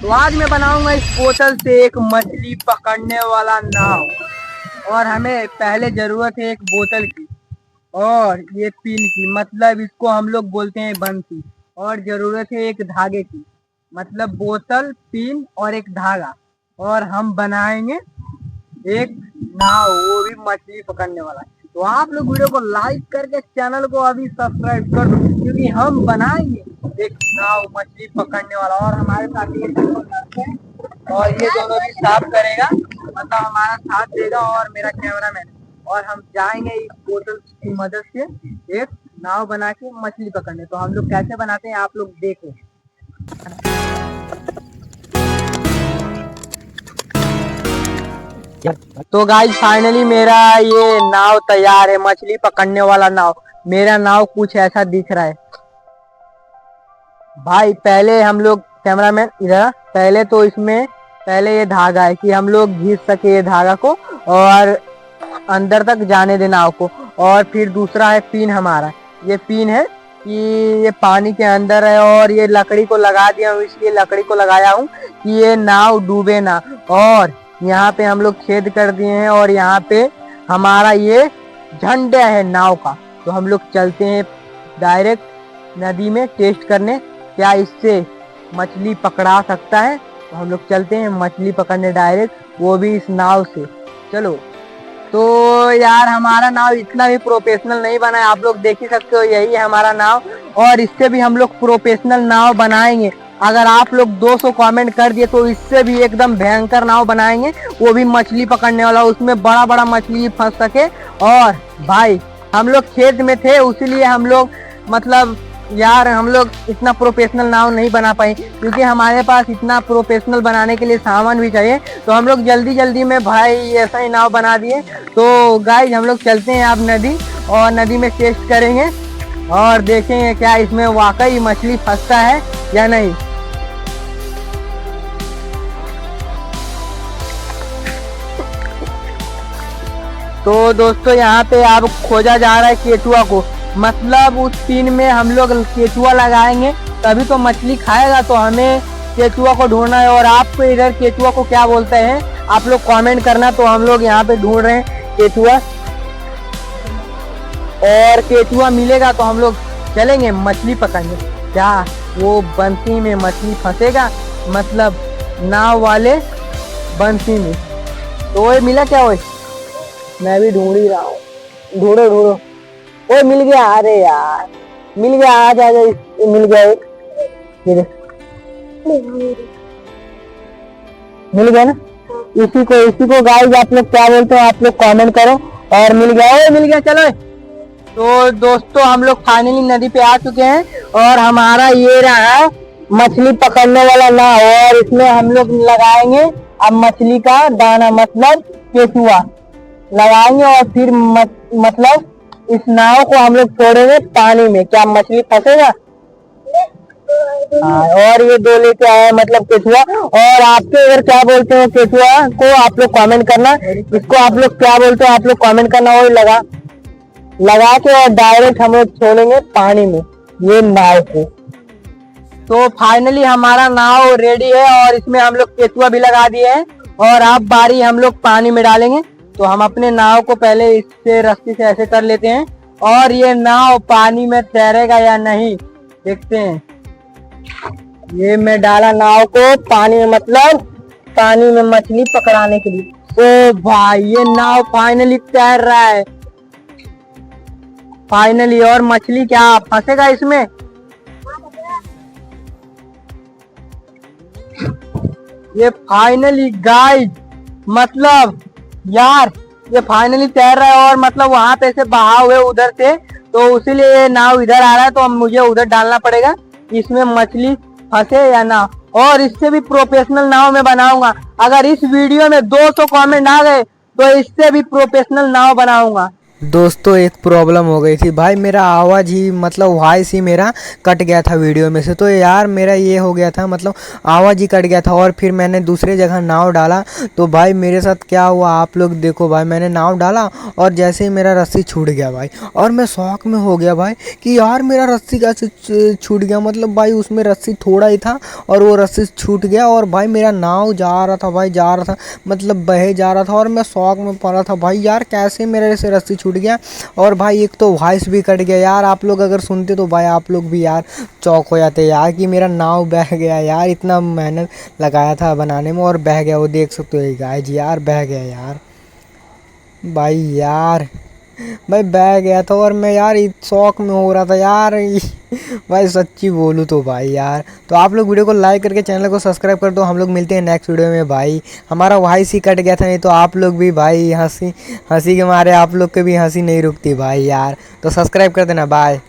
तो आज मैं बनाऊंगा इस बोतल से एक मछली पकड़ने वाला नाव। और हमें पहले जरूरत है एक बोतल की और ये पिन की, मतलब इसको हम लोग बोलते हैं बंसी। और जरूरत है एक धागे की, मतलब बोतल, पिन और एक धागा। और हम बनाएंगे एक नाव, वो भी मछली पकड़ने वाला। तो आप लोग वीडियो को लाइक करके चैनल को अभी सब्सक्राइब कर दो, क्योंकि हम बनाएंगे एक नाव मछली पकड़ने वाला। और हमारे साथ ये है और ये दोनों भी साफ करेगा, मतलब हमारा साथ देगा, और मेरा कैमरामैन। और हम जाएंगे इस बोतल की मदद से एक नाव बना के मछली पकड़ने। तो हम लोग कैसे बनाते हैं आप लोग देखो। तो गाइस फाइनली मेरा ये नाव तैयार है, मछली पकड़ने वाला नाव। मेरा नाव कुछ ऐसा दिख रहा है भाई। पहले हम लोग, कैमरामैन इधर, पहले तो इसमें पहले ये धागा है कि हम लोग घिस सके ये धागा को और अंदर तक जाने दे नाव को। और फिर दूसरा है पिन हमारा, ये पिन है कि ये पानी के अंदर है और ये लकड़ी को लगा दिया हूँ, इसलिए लकड़ी को लगाया हूँ कि ये नाव डूबे ना। और यहाँ पे हम लोग छेद कर दिए हैं और यहाँ पे हमारा ये झंडा है नाव का। तो हम लोग चलते हैं डायरेक्ट नदी में टेस्ट करने, क्या इससे मछली पकड़ा सकता है। तो हम लोग चलते हैं मछली पकड़ने डायरेक्ट, वो भी इस नाव से। चलो। तो यार हमारा नाव इतना भी प्रोफेशनल नहीं बना है, आप लोग देख ही सकते हो, यही है हमारा नाव। और इससे भी हम लोग प्रोफेशनल नाव बनाएंगे। अगर आप लोग 200 कमेंट कर दिए तो इससे भी एकदम भयंकर नाव बनाएंगे, वो भी मछली पकड़ने वाला, उसमें बड़ा बड़ा मछली फंस सके। और भाई हम लोग खेत में थे, उसीलिए हम लोग, मतलब यार हम लोग इतना प्रोफेशनल नाव नहीं बना पाए, क्योंकि हमारे पास इतना प्रोफेशनल बनाने के लिए सामान भी चाहिए। तो हम लोग जल्दी जल्दी में भाई ऐसा ही नाव बना दिए। तो गाइस हम लोग चलते हैं अब नदी, और नदी में टेस्ट करेंगे और देखेंगे क्या इसमें वाकई मछली फंसता है या नहीं। तो दोस्तों यहाँ पे अब खोजा जा रहा है केचुआ को, मतलब उस पिन में हम लोग केचुआ लगाएंगे तभी तो मछली खाएगा। तो हमें केचुआ को ढूंढना है। और आपको इधर केचुआ को क्या बोलते हैं आप लोग कमेंट करना। तो हम लोग यहाँ पे ढूंढ रहे हैं केचुआ, और केचुआ मिलेगा तो हम लोग चलेंगे मछली पकड़ने। क्या वो बंसी में मछली फंसेगा, मतलब नाव वाले बंसी में। तो वो मिला क्या? वो मैं भी ढूंढ ही रहा हूँ, ढूंढो ढूंढो। ओ मिल गया, अरे यार मिल गया, आ जा, मिल गया एक, मिल गया ना। इसी को गाइस आप लोग क्या बोलते हो आप लोग कमेंट करो। और मिल गया, ओ मिल गया, चलो। तो दोस्तों हम लोग फाइनली नदी पे आ चुके हैं और हमारा ये रहा मछली पकड़ने वाला नाव। और इसमें हम लोग लगाएंगे अब मछली का दाना, मतलब केचुआ लगाएंगे। और फिर मतलब इस नाव को हम लोग छोड़ेंगे पानी में, क्या मछली फंसेगा? और ये दो लेके आए मतलब केचुआ। और आपके इधर क्या बोलते हो केचुआ को आप लोग कमेंट करना, इसको आप लोग क्या बोलते हो आप लोग कमेंट करना। और लगा के और डायरेक्ट हम लोग छोड़ेंगे पानी में ये नाव को। तो फाइनली हमारा नाव रेडी है और इसमें हम लोग केचुआ भी लगा दिए हैं। और अब बारी हम लोग पानी में डालेंगे। तो हम अपने नाव को पहले इससे रस्सी से ऐसे कर लेते हैं, और ये नाव पानी में तैरेगा या नहीं देखते हैं। ये मैं डाला नाव को पानी में, मतलब पानी में मछली पकड़ाने के लिए। ओ भाई ये नाव फाइनली तैर रहा है फाइनली। और मछली क्या फंसेगा इसमें? ये फाइनली गाइस, मतलब यार ये फाइनली तैर रहा है। और मतलब वहां पे से बहाव है उधर से, तो इसीलिए नाव इधर आ रहा है। तो अब मुझे उधर डालना पड़ेगा, इसमें मछली फंसे या ना। और इससे भी प्रोफेशनल नाव में बनाऊंगा। अगर इस वीडियो में 200 कमेंट आ गए तो इससे भी प्रोफेशनल नाव बनाऊंगा। दोस्तों एक प्रॉब्लम हो गई थी भाई, मेरा आवाज़ ही मतलब वॉइस ही मेरा कट गया था वीडियो में से। तो यार मेरा ये हो गया था, मतलब आवाज़ ही कट गया था। और फिर मैंने दूसरे जगह नाव डाला, तो भाई मेरे साथ क्या हुआ आप लोग देखो भाई। मैंने नाव डाला और जैसे ही मेरा रस्सी छूट गया भाई, और मैं शौक में हो गया भाई कि यार मेरा रस्सी कैसे छूट गया। मतलब भाई उसमें रस्सी थोड़ा ही था और वो रस्सी छूट गया, और भाई मेरा नाव जा रहा था भाई, जा रहा था मतलब बहे जा रहा था, और मैं शौक में पड़ा था भाई यार कैसे मेरे से रस्सी छूट गया। और भाई एक तो वॉइस भी कट गया यार। आप लोग अगर सुनते तो भाई आप लोग भी यार चौक हो जाते यार कि मेरा नाव बह गया यार, इतना मेहनत लगाया था बनाने में और बह गया। वो देख सकते हो गाइस यार, बह गया यार भाई यार, भाई बह गया था। और मैं यार शौक में हो रहा था यार भाई सच्ची बोलूँ तो भाई यार। तो आप लोग वीडियो को लाइक करके चैनल को सब्सक्राइब कर दो। हम लोग मिलते हैं नेक्स्ट वीडियो में भाई। हमारा वॉइस ही कट गया था, नहीं तो आप लोग भी भाई हंसी हंसी के मारे आप लोग के भी हंसी नहीं रुकती भाई यार। तो सब्सक्राइब कर देना, बाय।